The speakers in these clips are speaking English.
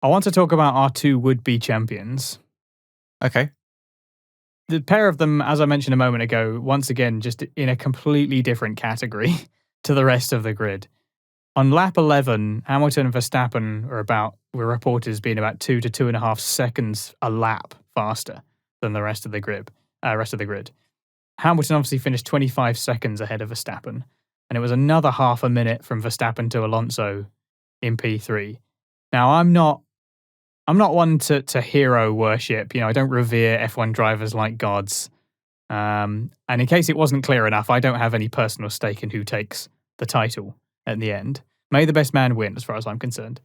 I want to talk about our two would-be champions. Okay. The pair of them, as I mentioned a moment ago, once again, just in a completely different category to the rest of the grid. On lap 11, Hamilton and Verstappen were reported as being about 2 to 2.5 seconds a lap faster than the rest of the grid. Hamilton obviously finished 25 seconds ahead of Verstappen, and it was another half a minute from Verstappen to Alonso in P3. Now, I'm not one to hero worship. I don't revere F1 drivers like gods. And in case it wasn't clear enough, I don't have any personal stake in who takes the title at the end. May the best man win, as far as I'm concerned.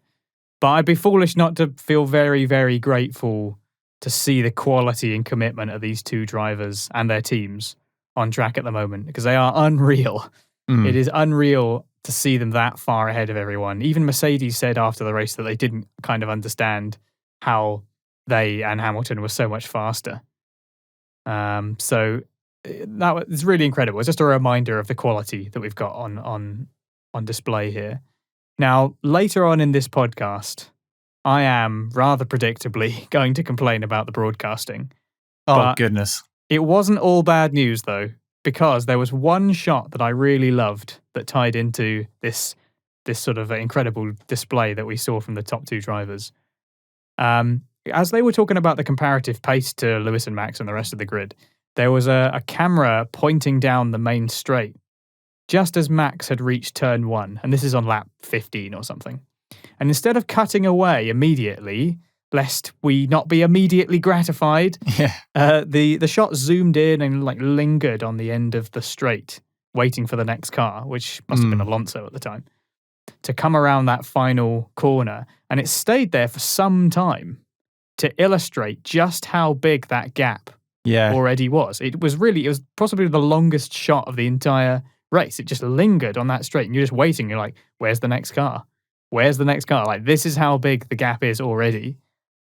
But I'd be foolish not to feel very, very grateful to see the quality and commitment of these two drivers and their teams on track at the moment, because they are unreal. It is unreal to see them that far ahead of everyone. Even Mercedes said after the race that they didn't kind of understand how they and Hamilton were so much faster. So that was really incredible. It's just a reminder of the quality that we've got on display here. Now, later on in this podcast, I am rather predictably going to complain about the broadcasting. Oh, goodness. It wasn't all bad news, though, because there was one shot that I really loved that tied into this sort of incredible display that we saw from the top two drivers. As they were talking about the comparative pace to Lewis and Max and the rest of the grid, there was a camera pointing down the main straight just as Max had reached turn 1, and this is on lap 15 or something. And instead of cutting away immediately, lest we not be immediately gratified, the shot zoomed in and lingered on the end of the straight, waiting for the next car, which must have been Alonso at the time, to come around that final corner. And it stayed there for some time to illustrate just how big that gap already was. It was possibly the longest shot of the entire race. It just lingered on that straight, and you're just waiting. You're like, where's the next car? Where's the next car? This is how big the gap is already.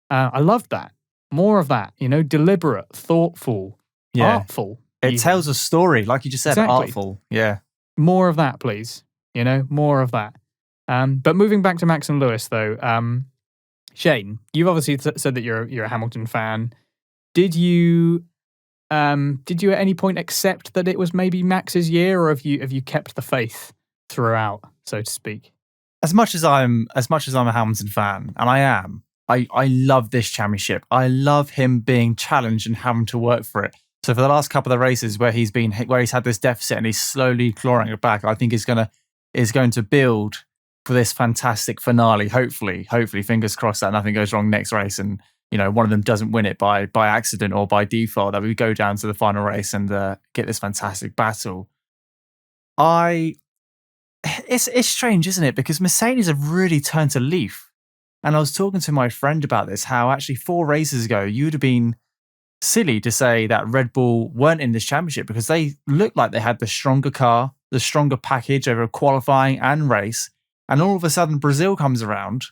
I loved that. More of that, deliberate, thoughtful, artful. It tells a story, like you just said, Exactly. artful. Yeah. More of that, please. More of that. But moving back to Max and Lewis, though, Shane, you've obviously said that you're a Hamilton fan. Did you at any point accept that it was maybe Max's year, or have you kept the faith throughout, so to speak? As much as I'm a Hamilton fan, and I am, I love this championship. I love him being challenged and having to work for it. So for the last couple of races where he's had this deficit and he's slowly clawing it back, I think is going to build for this fantastic finale. Hopefully, fingers crossed that nothing goes wrong next race, and one of them doesn't win it by accident or by default, that we go down to the final race and get this fantastic battle. It's strange, isn't it? Because Mercedes have really turned a leaf. And I was talking to my friend about this, how actually 4 races ago, you would have been silly to say that Red Bull weren't in this championship, because they looked like they had the stronger car, the stronger package over qualifying and race. And all of a sudden, Brazil comes around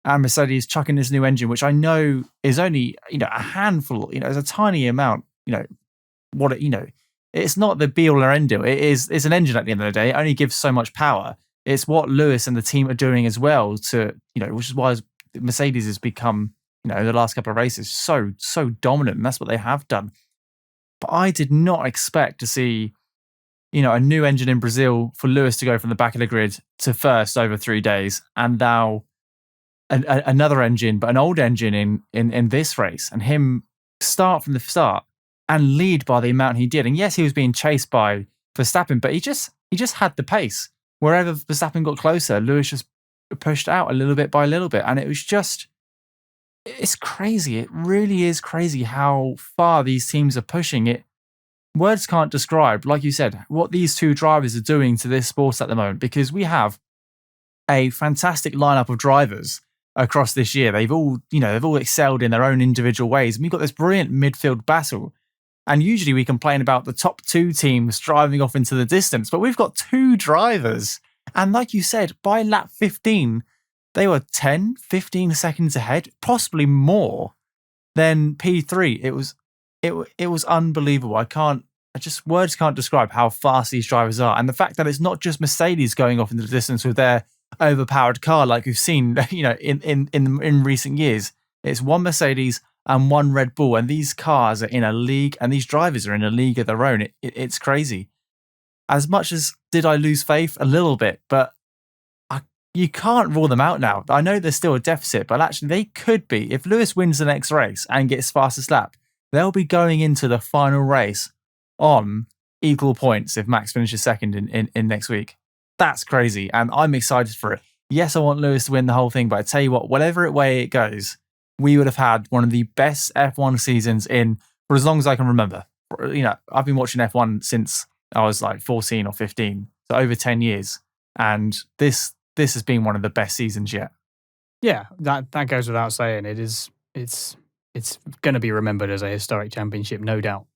and Mercedes chucking this new engine, which I know is only, a handful, it's a tiny amount, it's not the be all or end all. It's an engine at the end of the day. It only gives so much power. It's what Lewis and the team are doing as well which is why Mercedes has become, the last couple of races so dominant, and that's what they have done. But I did not expect to see, a new engine in Brazil for Lewis to go from the back of the grid to first over 3 days, and now another engine, but an old engine in this race, and him start from the start and lead by the amount he did. And yes, he was being chased by Verstappen, but he just had the pace. Wherever Verstappen got closer, Lewis just pushed out a little bit by a little bit. And it was it's crazy. It really is crazy how far these teams are pushing it. Words can't describe, like you said, what these two drivers are doing to this sport at the moment, because we have a fantastic lineup of drivers across this year. They've all excelled in their own individual ways. And we've got this brilliant midfield battle. And usually we complain about the top 2 teams driving off into the distance, but we've got 2 drivers. And like you said, by lap 15, they were 10, 15 seconds ahead, possibly more than P3. It was unbelievable. Words can't describe how fast these drivers are. And the fact that it's not just Mercedes going off into the distance with their overpowered car like we've seen, in recent years. It's one Mercedes and one Red Bull, and these cars are in a league, and these drivers are in a league of their own. It's crazy. As much as did I lose faith a little bit, but you can't rule them out now. I know there's still a deficit, but actually they could be. If Lewis wins the next race and gets fastest lap, they'll be going into the final race on equal points if Max finishes second in next week. That's crazy, and I'm excited for it. Yes, I want Lewis to win the whole thing, but I tell you what, whatever way it goes, we would have had one of the best F1 seasons for as long as I can remember. I've been watching F1 since I was like 14 or 15, so over 10 years, and this has been one of the best seasons yet. Yeah, that goes without saying. It's going to be remembered as a historic championship, no doubt.